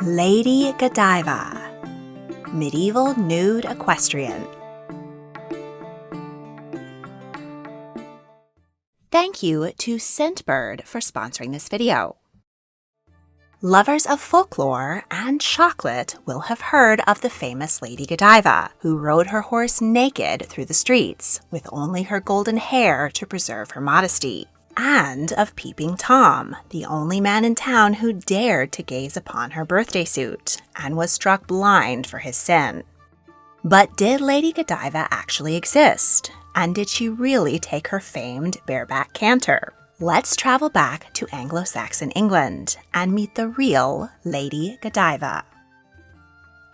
Lady Godiva, medieval nude equestrian. Thank you to Scentbird for sponsoring this video. Lovers of folklore and chocolate will have heard of the famous Lady Godiva, who rode her horse naked through the streets, with only her golden hair to preserve her modesty, and of Peeping Tom, the only man in town who dared to gaze upon her birthday suit, and was struck blind for his sin. But did Lady Godiva actually exist? And did she really take her famed bareback canter? Let's travel back to Anglo Saxon England and meet the real Lady Godiva.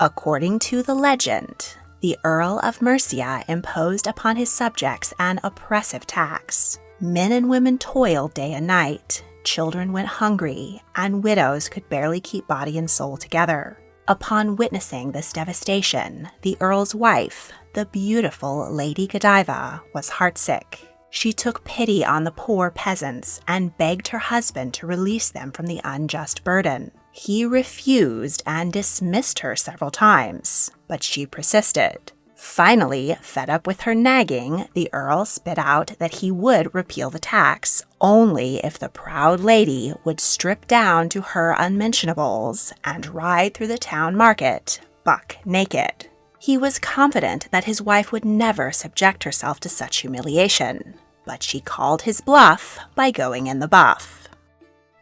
According to the legend, the Earl of Mercia imposed upon his subjects an oppressive tax. Men and women toiled day and night, children went hungry, and widows could barely keep body and soul together. Upon witnessing this devastation, the Earl's wife, the beautiful Lady Godiva, was heartsick. She took pity on the poor peasants and begged her husband to release them from the unjust burden. He refused and dismissed her several times, but she persisted. Finally, fed up with her nagging, the Earl spit out that he would repeal the tax only if the proud lady would strip down to her unmentionables and ride through the town market, buck naked. He was confident that his wife would never subject herself to such humiliation, but she called his bluff by going in the buff.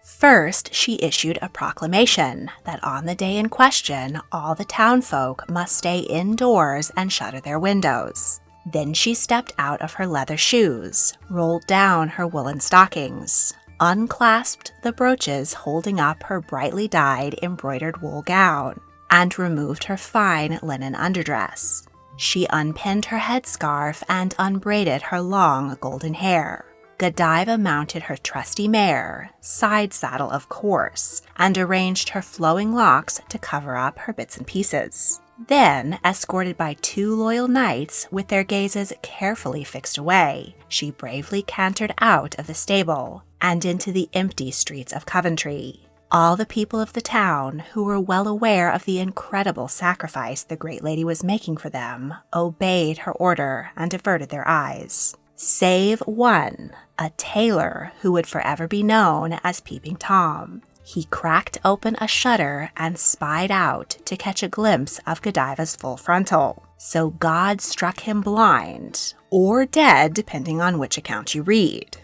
First, she issued a proclamation that on the day in question, all the townfolk must stay indoors and shutter their windows. Then she stepped out of her leather shoes, rolled down her woolen stockings, unclasped the brooches holding up her brightly dyed embroidered wool gown, and removed her fine linen underdress. She unpinned her headscarf and unbraided her long golden hair. Godiva mounted her trusty mare, side saddle of course, and arranged her flowing locks to cover up her bits and pieces. Then, escorted by 2 loyal knights with their gazes carefully fixed away, she bravely cantered out of the stable and into the empty streets of Coventry. All the people of the town, who were well aware of the incredible sacrifice the great lady was making for them, obeyed her order and averted their eyes. Save one, a tailor who would forever be known as Peeping Tom. He cracked open a shutter and spied out to catch a glimpse of Godiva's full frontal. So God struck him blind, or dead depending on which account you read.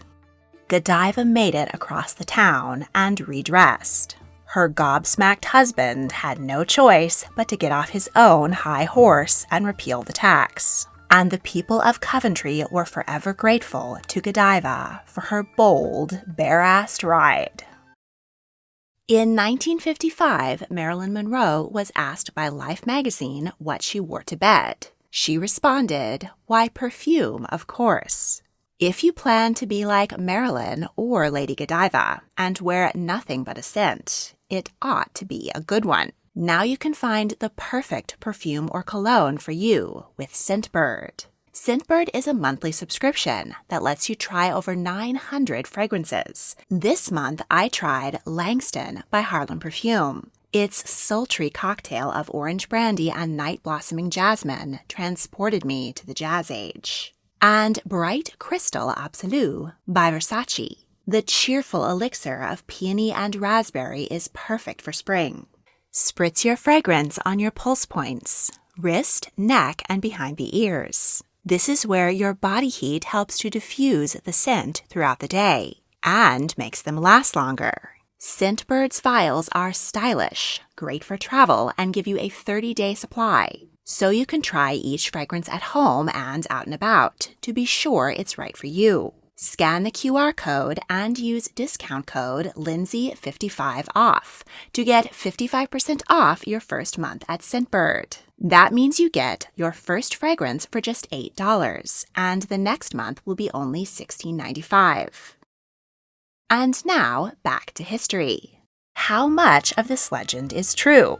Godiva made it across the town and redressed. Her gobsmacked husband had no choice but to get off his own high horse and repeal the tax. And the people of Coventry were forever grateful to Godiva for her bold, bare-assed ride. In 1955, Marilyn Monroe was asked by Life magazine what she wore to bed. She responded, "Why, perfume, of course." If you plan to be like Marilyn or Lady Godiva and wear nothing but a scent, it ought to be a good one. Now you can find the perfect perfume or cologne for you with Scentbird. Scentbird is a monthly subscription that lets you try over 900 fragrances. This month, I tried Langston by Harlem Perfume. Its sultry cocktail of orange brandy and night blossoming jasmine transported me to the jazz age. And Bright Crystal Absolu by Versace. The cheerful elixir of peony and raspberry is perfect for spring. Spritz your fragrance on your pulse points, wrist, neck, and behind the ears. This is where your body heat helps to diffuse the scent throughout the day and makes them last longer. Scentbird's vials are stylish, great for travel, and give you a 30-day supply. So you can try each fragrance at home and out and about to be sure it's right for you. Scan the QR code and use discount code Lindsay55OFF to get 55% off your first month at Scentbird. That means you get your first fragrance for just $8, and the next month will be only $16.95. And now, back to history. How much of this legend is true?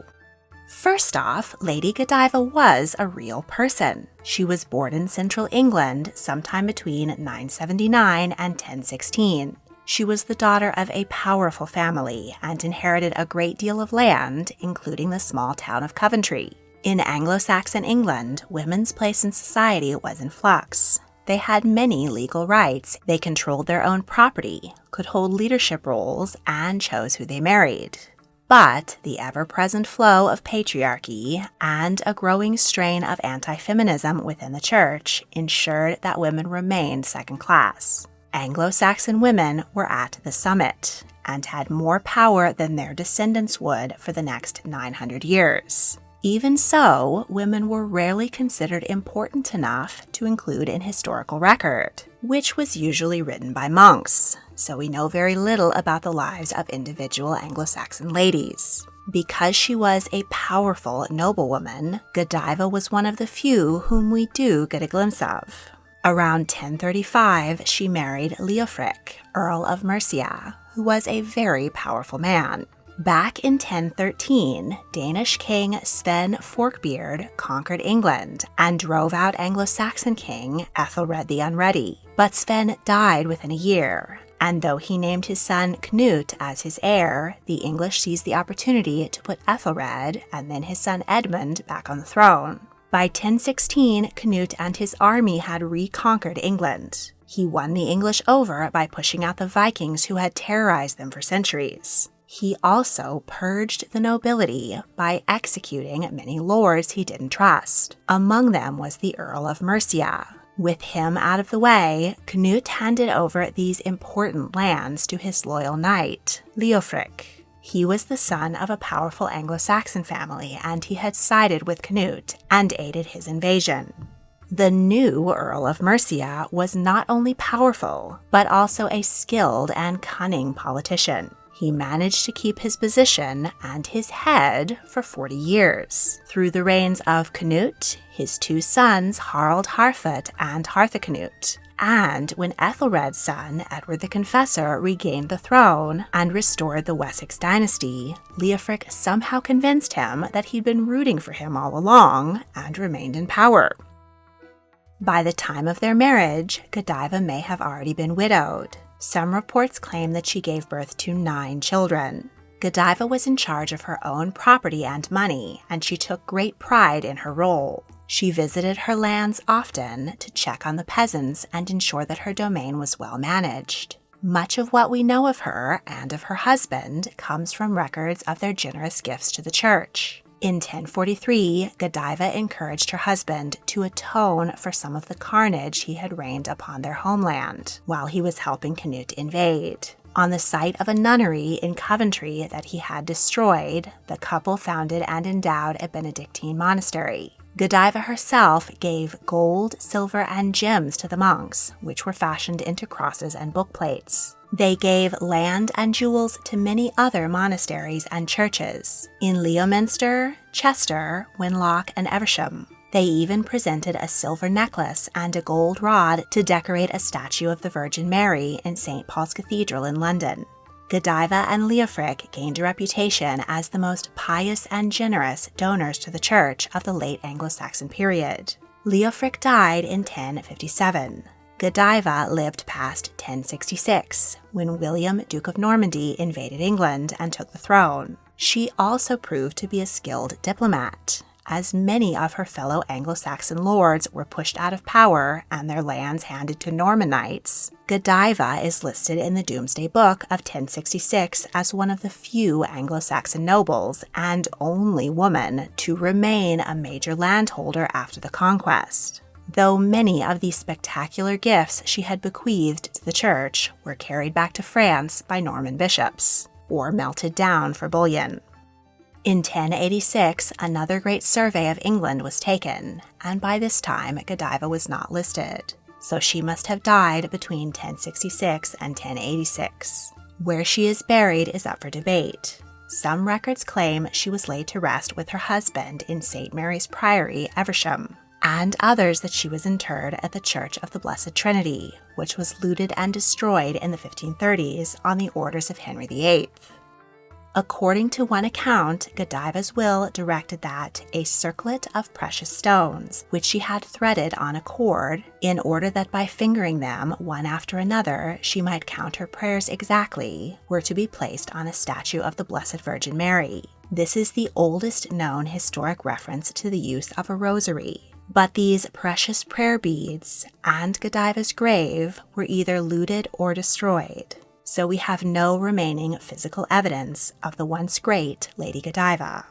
First off, Lady Godiva was a real person. She was born in central England sometime between 979 and 1016. She was the daughter of a powerful family and inherited a great deal of land, including the small town of Coventry. In Anglo Saxon England, women's place in society was in flux. They had many legal rights, they controlled their own property, could hold leadership roles, and chose who they married. But the ever-present flow of patriarchy and a growing strain of anti-feminism within the church ensured that women remained second class. Anglo-Saxon women were at the summit and had more power than their descendants would for the next 900 years. Even so, women were rarely considered important enough to include in historical record, which was usually written by monks, so we know very little about the lives of individual Anglo-Saxon ladies. Because she was a powerful noblewoman, Godiva was one of the few whom we do get a glimpse of. Around 1035, she married Leofric, Earl of Mercia, who was a very powerful man. Back in 1013, Danish king Sven Forkbeard conquered England and drove out Anglo-Saxon king Ethelred the Unready. But Sven died within a year, and though he named his son Knut as his heir, the English seized the opportunity to put Ethelred and then his son Edmund back on the throne. By 1016, Knut and his army had reconquered England. He won the English over by pushing out the Vikings who had terrorized them for centuries. He also purged the nobility by executing many lords he didn't trust. Among them was the Earl of Mercia. With him out of the way, Knut handed over these important lands to his loyal knight, Leofric. He was the son of a powerful Anglo-Saxon family, and he had sided with Knut and aided his invasion. The new Earl of Mercia was not only powerful, but also a skilled and cunning politician. He managed to keep his position and his head for 40 years. Through the reigns of Knut, his two sons Harald Harfoot and Harthacnut, and when Ethelred's son, Edward the Confessor, regained the throne and restored the Wessex dynasty, Leofric somehow convinced him that he'd been rooting for him all along and remained in power. By the time of their marriage, Godiva may have already been widowed. Some reports claim that she gave birth to 9 children. Godiva was in charge of her own property and money, and she took great pride in her role. She visited her lands often to check on the peasants and ensure that her domain was well managed. Much of what we know of her and of her husband comes from records of their generous gifts to the church. In 1043, Godiva encouraged her husband to atone for some of the carnage he had rained upon their homeland while he was helping Knut invade. On the site of a nunnery in Coventry that he had destroyed, the couple founded and endowed a Benedictine monastery. Godiva herself gave gold, silver, and gems to the monks, which were fashioned into crosses and bookplates. They gave land and jewels to many other monasteries and churches in Leominster, Chester, Winlock, and Evesham. They even presented a silver necklace and a gold rod to decorate a statue of the Virgin Mary in St. Paul's Cathedral in London. Godiva and Leofric gained a reputation as the most pious and generous donors to the church of the late Anglo-Saxon period. Leofric died in 1057. Godiva lived past 1066, when William, Duke of Normandy, invaded England and took the throne. She also proved to be a skilled diplomat, as many of her fellow Anglo-Saxon lords were pushed out of power and their lands handed to Norman knights. Godiva is listed in the Domesday Book of 1066 as one of the few Anglo-Saxon nobles and only woman to remain a major landholder after the conquest, though many of these spectacular gifts she had bequeathed to the church were carried back to France by Norman bishops, or melted down for bullion. In 1086, another great survey of England was taken, and by this time Godiva was not listed, so she must have died between 1066 and 1086. Where she is buried is up for debate. Some records claim she was laid to rest with her husband in St. Mary's Priory, Evesham, and others that she was interred at the Church of the Blessed Trinity, which was looted and destroyed in the 1530s on the orders of Henry VIII. According to one account, Godiva's will directed that a circlet of precious stones, which she had threaded on a cord, in order that by fingering them one after another she might count her prayers exactly, were to be placed on a statue of the Blessed Virgin Mary. This is the oldest known historic reference to the use of a rosary. But these precious prayer beads and Godiva's grave were either looted or destroyed, so we have no remaining physical evidence of the once great Lady Godiva.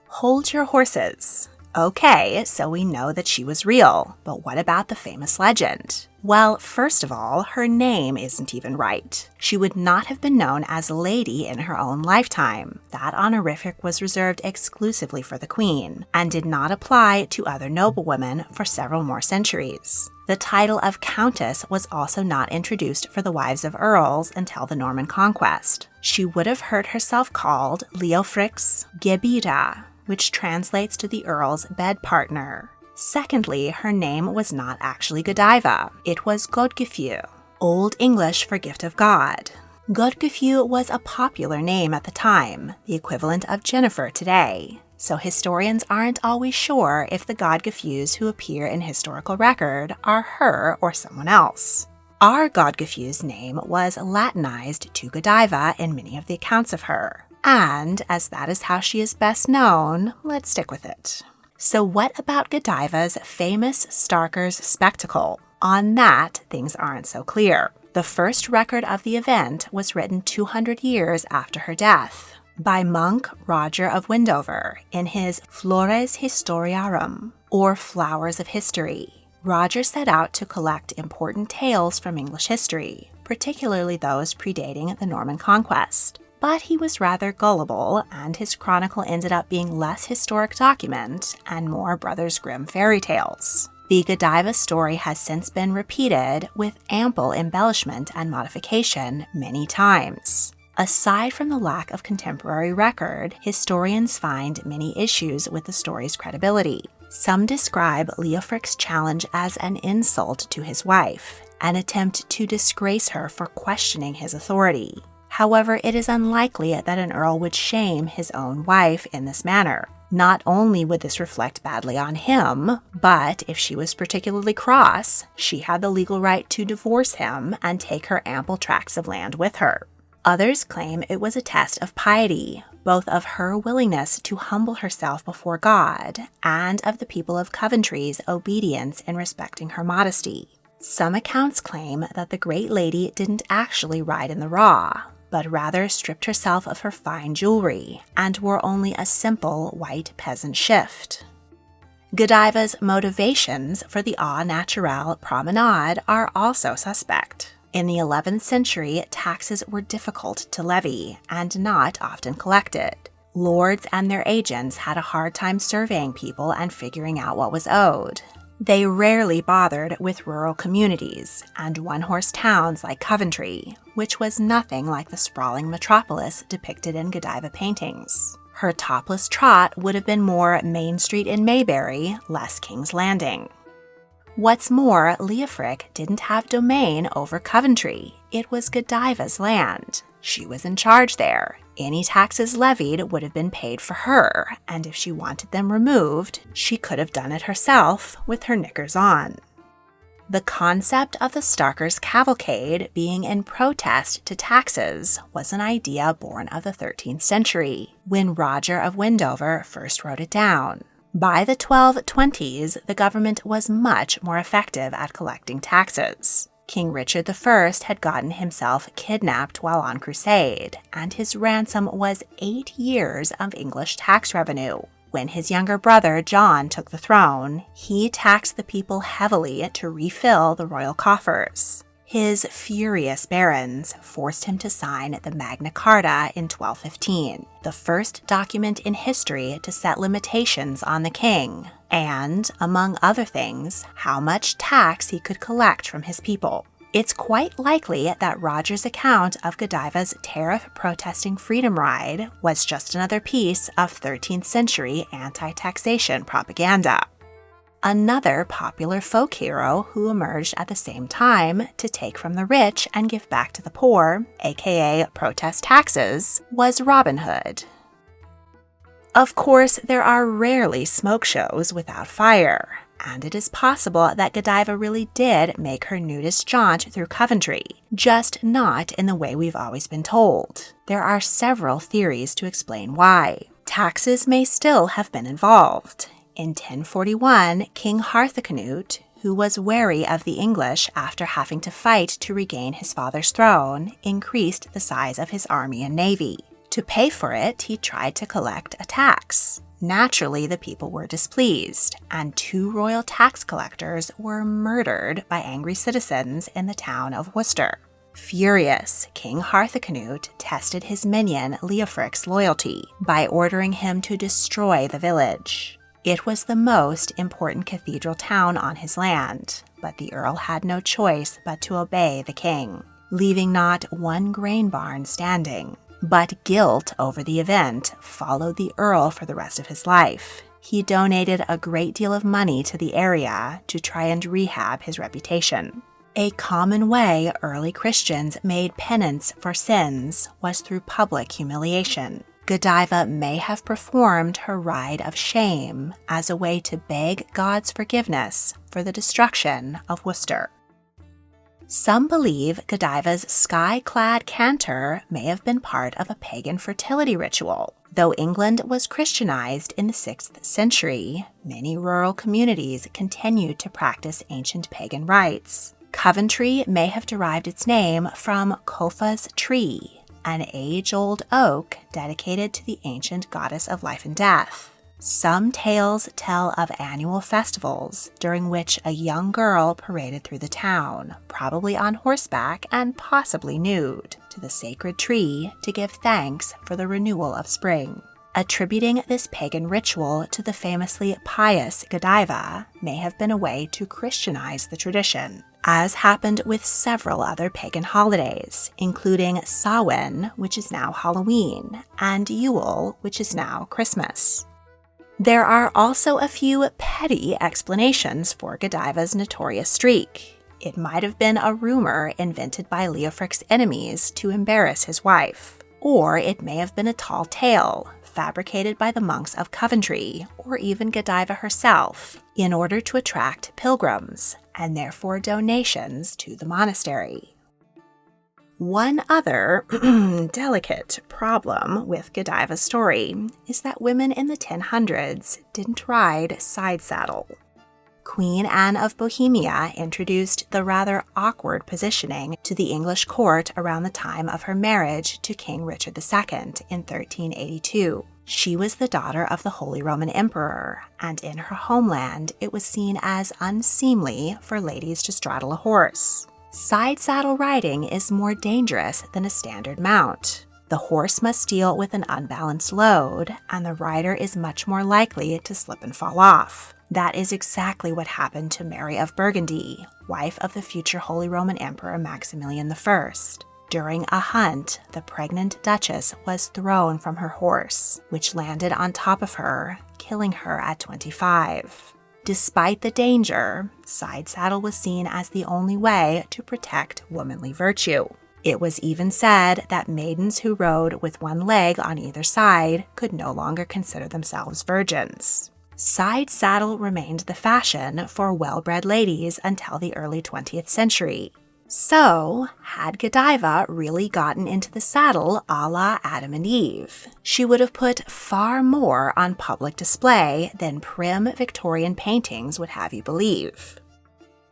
Hold your horses. Okay, so we know that she was real, but what about the famous legend? Well, first of all, her name isn't even right. She would not have been known as Lady in her own lifetime. That honorific was reserved exclusively for the Queen, and did not apply to other noblewomen for several more centuries. The title of Countess was also not introduced for the wives of earls until the Norman conquest. She would have heard herself called Leofric's Gebira, which translates to the earl's bed partner. Secondly, her name was not actually Godiva. It was Godgefeu, Old English for gift of God. Godgefeu was a popular name at the time, the equivalent of Jennifer today. So historians aren't always sure if the Godgefeus who appear in historical record are her or someone else. Our Godgefeu's name was Latinized to Godiva in many of the accounts of her. And as that is how she is best known, let's stick with it. So what about Godiva's famous Starker's spectacle? On that, things aren't so clear. The first record of the event was written 200 years after her death by monk Roger of Wendover in his Flores Historiarum, or Flowers of History. Roger set out to collect important tales from English history, particularly those predating the Norman conquest. But he was rather gullible, and his chronicle ended up being less historic document and more Brothers Grimm fairy tales. The Godiva story has since been repeated with ample embellishment and modification many times. Aside from the lack of contemporary record, historians find many issues with the story's credibility. Some describe Leofric's challenge as an insult to his wife, an attempt to disgrace her for questioning his authority. However, it is unlikely that an earl would shame his own wife in this manner. Not only would this reflect badly on him, but if she was particularly cross, she had the legal right to divorce him and take her ample tracts of land with her. Others claim it was a test of piety, both of her willingness to humble herself before God and of the people of Coventry's obedience in respecting her modesty. Some accounts claim that the great lady didn't actually ride in the raw, but rather stripped herself of her fine jewelry and wore only a simple white peasant shift. Godiva's motivations for the au naturel promenade are also suspect. In the 11th century, taxes were difficult to levy and not often collected. Lords and their agents had a hard time surveying people and figuring out what was owed. They rarely bothered with rural communities and one-horse towns like Coventry, which was nothing like the sprawling metropolis depicted in Godiva paintings. Her topless trot would have been more Main Street in Maybury, less King's Landing. What's more, Leofric didn't have domain over Coventry. It was Godiva's land. She was in charge there. Any taxes levied would have been paid for her, and if she wanted them removed, she could have done it herself with her knickers on. The concept of the Starker's Cavalcade being in protest to taxes was an idea born of the 13th century, when Roger of Wendover first wrote it down. By the 1220s, the government was much more effective at collecting taxes. King Richard I had gotten himself kidnapped while on crusade, and his ransom was 8 years of English tax revenue. When his younger brother John took the throne, he taxed the people heavily to refill the royal coffers. His furious barons forced him to sign the Magna Carta in 1215, the first document in history to set limitations on the king, and, among other things, how much tax he could collect from his people. It's quite likely that Roger's account of Godiva's tariff-protesting freedom ride was just another piece of 13th century anti-taxation propaganda. another popular folk hero who emerged at the same time to take from the rich and give back to the poor, aka protest taxes, was Robin Hood. Of course, there are rarely smoke shows without fire, and it is possible that Godiva really did make her nudist jaunt through Coventry, just not in the way we've always been told. There are several theories to explain why. Taxes may still have been involved. In 1041, King Harthacnut, who was wary of the English after having to fight to regain his father's throne, increased the size of his army and navy. To pay for it, he tried to collect a tax. Naturally, the people were displeased, and 2 royal tax collectors were murdered by angry citizens in the town of Worcester. Furious, King Harthacnut tested his minion Leofric's loyalty by ordering him to destroy the village. It was the most important cathedral town on his land, but the earl had no choice but to obey the king, leaving not one grain barn standing. But guilt over the event followed the earl for the rest of his life. He donated a great deal of money to the area to try and rehab his reputation. A common way early Christians made penance for sins was through public humiliation. Godiva may have performed her ride of shame as a way to beg God's forgiveness for the destruction of Worcester. Some believe Godiva's sky-clad canter may have been part of a pagan fertility ritual. Though England was Christianized in the 6th century, many rural communities continued to practice ancient pagan rites. Coventry may have derived its name from Cofa's tree, an age-old oak dedicated to the ancient goddess of life and death. Some tales tell of annual festivals during which a young girl paraded through the town, probably on horseback and possibly nude, to the sacred tree to give thanks for the renewal of spring. Attributing this pagan ritual to the famously pious Godiva may have been a way to Christianize the tradition, as happened with several other pagan holidays, including Samhain, which is now Halloween, and Yule, which is now Christmas. There are also a few petty explanations for Godiva's notorious streak. It might have been a rumor invented by Leofric's enemies to embarrass his wife. Or it may have been a tall tale, fabricated by the monks of Coventry, or even Godiva herself, in order to attract pilgrims, and therefore donations to the monastery. One other delicate problem with Godiva's story is that women in the 1000s didn't ride side saddle. Queen Anne of Bohemia introduced the rather awkward positioning to the English court around the time of her marriage to King Richard II in 1382. She was the daughter of the Holy Roman Emperor, and in her homeland it was seen as unseemly for ladies to straddle a horse. Side saddle riding is more dangerous than a standard mount. The horse must deal with an unbalanced load, and the rider is much more likely to slip and fall off. That is exactly what happened to Mary of Burgundy, wife of the future Holy Roman Emperor Maximilian I. During a hunt, the pregnant duchess was thrown from her horse, which landed on top of her, killing her at 25. Despite the danger, side saddle was seen as the only way to protect womanly virtue. It was even said that maidens who rode with one leg on either side could no longer consider themselves virgins. Side saddle remained the fashion for well-bred ladies until the early 20th century. So, had Godiva really gotten into the saddle a la Adam and Eve, she would have put far more on public display than prim Victorian paintings would have you believe.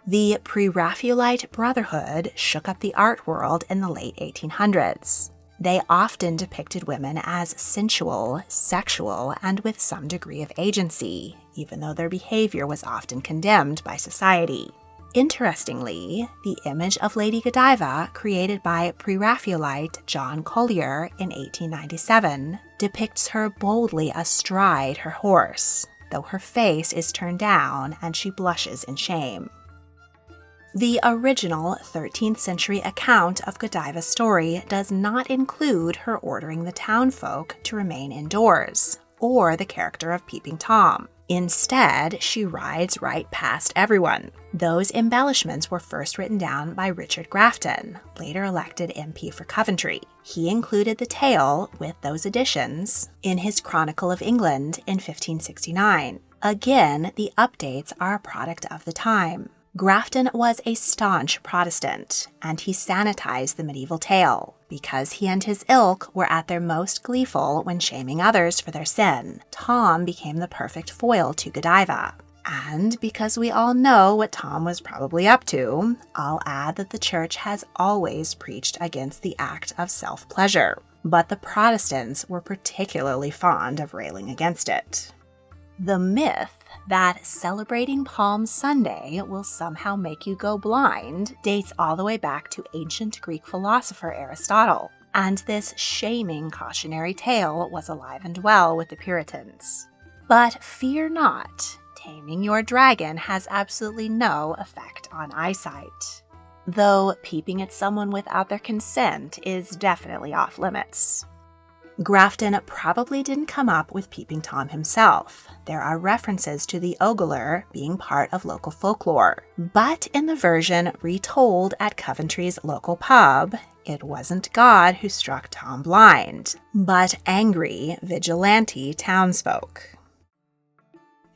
The Pre-Raphaelite Brotherhood shook up the art world in the late 1800s. They often depicted women as sensual, sexual, and with some degree of agency, even though their behavior was often condemned by society. Interestingly, the image of Lady Godiva, created by Pre-Raphaelite John Collier in 1897, depicts her boldly astride her horse, though her face is turned down and she blushes in shame. The original 13th century account of Godiva's story does not include her ordering the townfolk to remain indoors, or the character of Peeping Tom. Instead, she rides right past everyone. Those embellishments were first written down by Richard Grafton, later elected MP for Coventry. He included the tale, with those additions, in his Chronicle of England in 1569. Again, the updates are a product of the time. Grafton was a staunch Protestant, and he sanitized the medieval tale. Because he and his ilk were at their most gleeful when shaming others for their sin, Tom became the perfect foil to Godiva. And because we all know what Tom was probably up to, I'll add that the church has always preached against the act of self-pleasure, but the Protestants were particularly fond of railing against it. The myth that celebrating Palm Sunday will somehow make you go blind dates all the way back to ancient Greek philosopher Aristotle, and this shaming cautionary tale was alive and well with the Puritans. But fear not, taming your dragon has absolutely no effect on eyesight, though peeping at someone without their consent is definitely off limits. Grafton probably didn't come up with Peeping Tom himself. There are references to the ogler being part of local folklore, but in the version retold at Coventry's local pub, it wasn't God who struck Tom blind, but angry, vigilante townsfolk.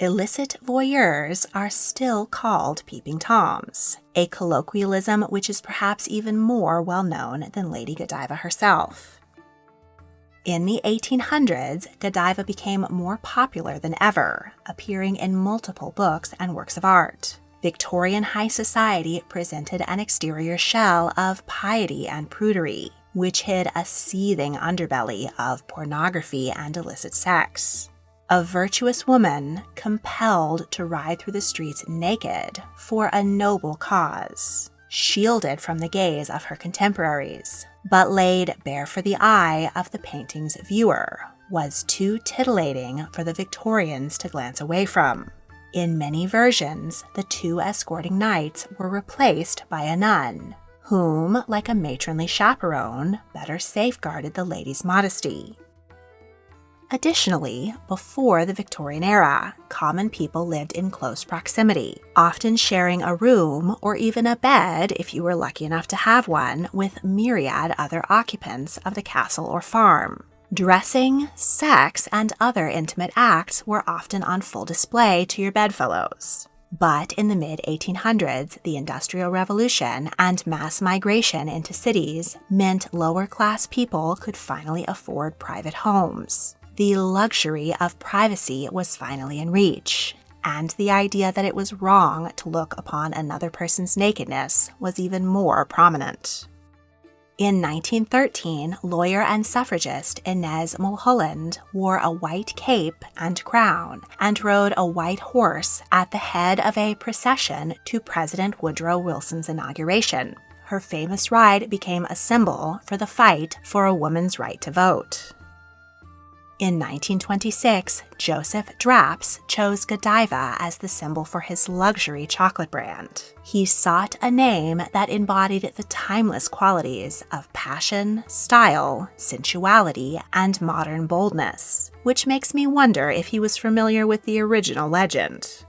Illicit voyeurs are still called Peeping Toms, a colloquialism which is perhaps even more well-known than Lady Godiva herself. In the 1800s, Godiva became more popular than ever, appearing in multiple books and works of art. Victorian high society presented an exterior shell of piety and prudery, which hid a seething underbelly of pornography and illicit sex. A virtuous woman compelled to ride through the streets naked for a noble cause, shielded from the gaze of her contemporaries, but laid bare for the eye of the painting's viewer, was too titillating for the Victorians to glance away from. In many versions, the two escorting knights were replaced by a nun, whom, like a matronly chaperone, better safeguarded the lady's modesty. Additionally, before the Victorian era, common people lived in close proximity, often sharing a room or even a bed if you were lucky enough to have one, with myriad other occupants of the castle or farm. Dressing, sex, and other intimate acts were often on full display to your bedfellows. But in the mid-1800s, the Industrial Revolution and mass migration into cities meant lower-class people could finally afford private homes. The luxury of privacy was finally in reach, and the idea that it was wrong to look upon another person's nakedness was even more prominent. In 1913, lawyer and suffragist Inez Mulholland wore a white cape and crown and rode a white horse at the head of a procession to President Woodrow Wilson's inauguration. Her famous ride became a symbol for the fight for a woman's right to vote. In 1926, Joseph Draps chose Godiva as the symbol for his luxury chocolate brand. He sought a name that embodied the timeless qualities of passion, style, sensuality, and modern boldness, which makes me wonder if he was familiar with the original legend.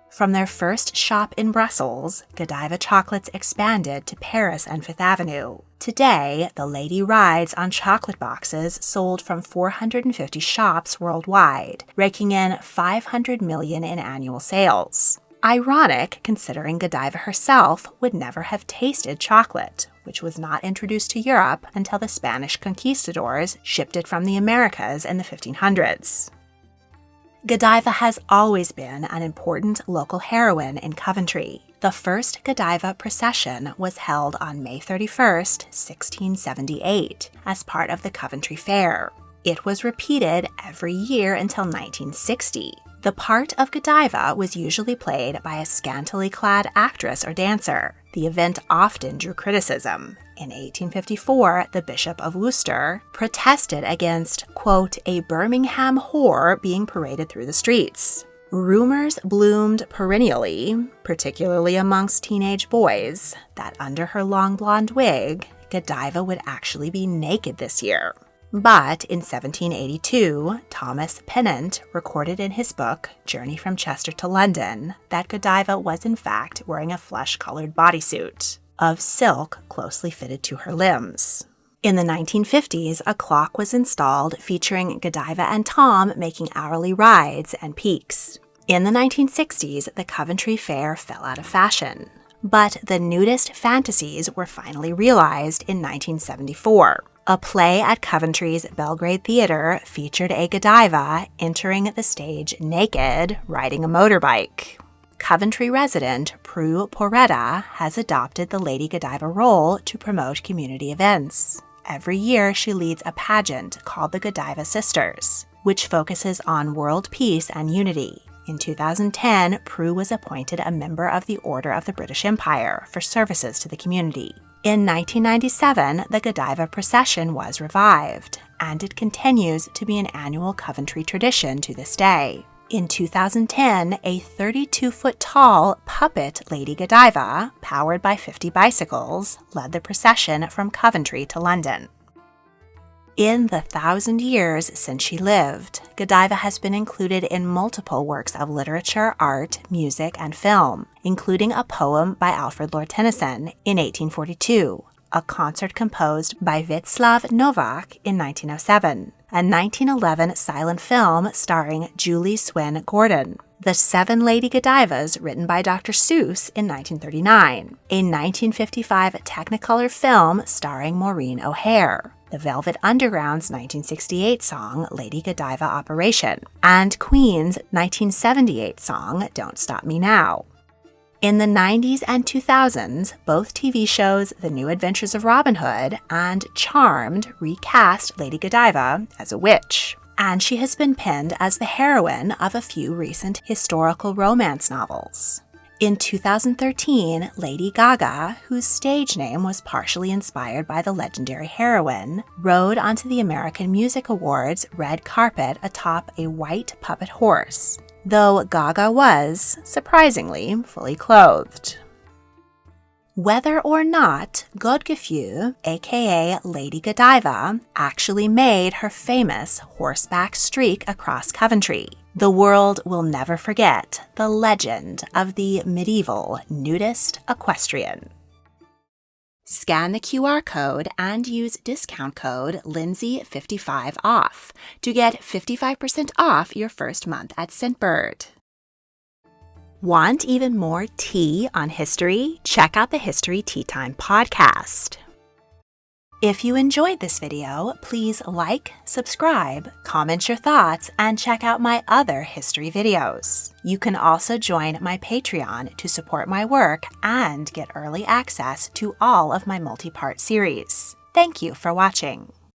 From their first shop in Brussels, Godiva chocolates expanded to Paris and Fifth Avenue. Today, the lady rides on chocolate boxes sold from 450 shops worldwide, raking in $500 million in annual sales. Ironic, considering Godiva herself would never have tasted chocolate, which was not introduced to Europe until the Spanish conquistadors shipped it from the Americas in the 1500s. Godiva has always been an important local heroine in Coventry. The first Godiva procession was held on May 31st, 1678, as part of the Coventry Fair. It was repeated every year until 1960. The part of Godiva was usually played by a scantily clad actress or dancer. The event often drew criticism. In 1854, the Bishop of Worcester protested against, quote, a Birmingham whore being paraded through the streets. Rumors bloomed perennially, particularly amongst teenage boys, that under her long blonde wig, Godiva would actually be naked this year. But in 1782, Thomas Pennant recorded in his book, Journey from Chester to London, that Godiva was in fact wearing a flesh-colored bodysuit of silk closely fitted to her limbs. In the 1950s, a clock was installed featuring Godiva and Tom making hourly rides and peaks. In the 1960s, the Coventry Fair fell out of fashion, but the nudist fantasies were finally realized in 1974. A play at Coventry's Belgrade Theatre featured a Godiva entering the stage naked, riding a motorbike. Coventry resident Prue Porretta has adopted the Lady Godiva role to promote community events. Every year, she leads a pageant called the Godiva Sisters, which focuses on world peace and unity. In 2010, Prue was appointed a member of the Order of the British Empire for services to the community. In 1997, the Godiva procession was revived, and it continues to be an annual Coventry tradition to this day. In 2010, a 32-foot-tall puppet Lady Godiva, powered by 50 bicycles, led the procession from Coventry to London. In the 1,000 years since she lived, Godiva has been included in multiple works of literature, art, music, and film, including a poem by Alfred Lord Tennyson in 1842, a concert composed by Václav Novak in 1907, a 1911 silent film starring Julie Swin Gordon, The Seven Lady Godivas written by Dr. Seuss in 1939, a 1955 Technicolor film starring Maureen O'Hare, the Velvet Underground's 1968 song Lady Godiva Operation, and Queen's 1978 song Don't Stop Me Now. In the 90s and 2000s, both TV shows The New Adventures of Robin Hood and Charmed recast Lady Godiva as a witch, and she has been pinned as the heroine of a few recent historical romance novels. In 2013, Lady Gaga, whose stage name was partially inspired by the legendary heroine, rode onto the American Music Awards red carpet atop a white puppet horse, though Gaga was, surprisingly, fully clothed. Whether or not Godgefu, aka Lady Godiva, actually made her famous horseback streak across Coventry, the world will never forget the legend of the medieval nudist equestrian. Scan the QR code and use discount code Lindsay55OFF to get 55% off your first month at Scentbird. Want even more tea on history? Check out the History Tea Time podcast. If you enjoyed this video, please like, subscribe, comment your thoughts, and check out my other history videos. You can also join my Patreon to support my work and get early access to all of my multi-part series. Thank you for watching.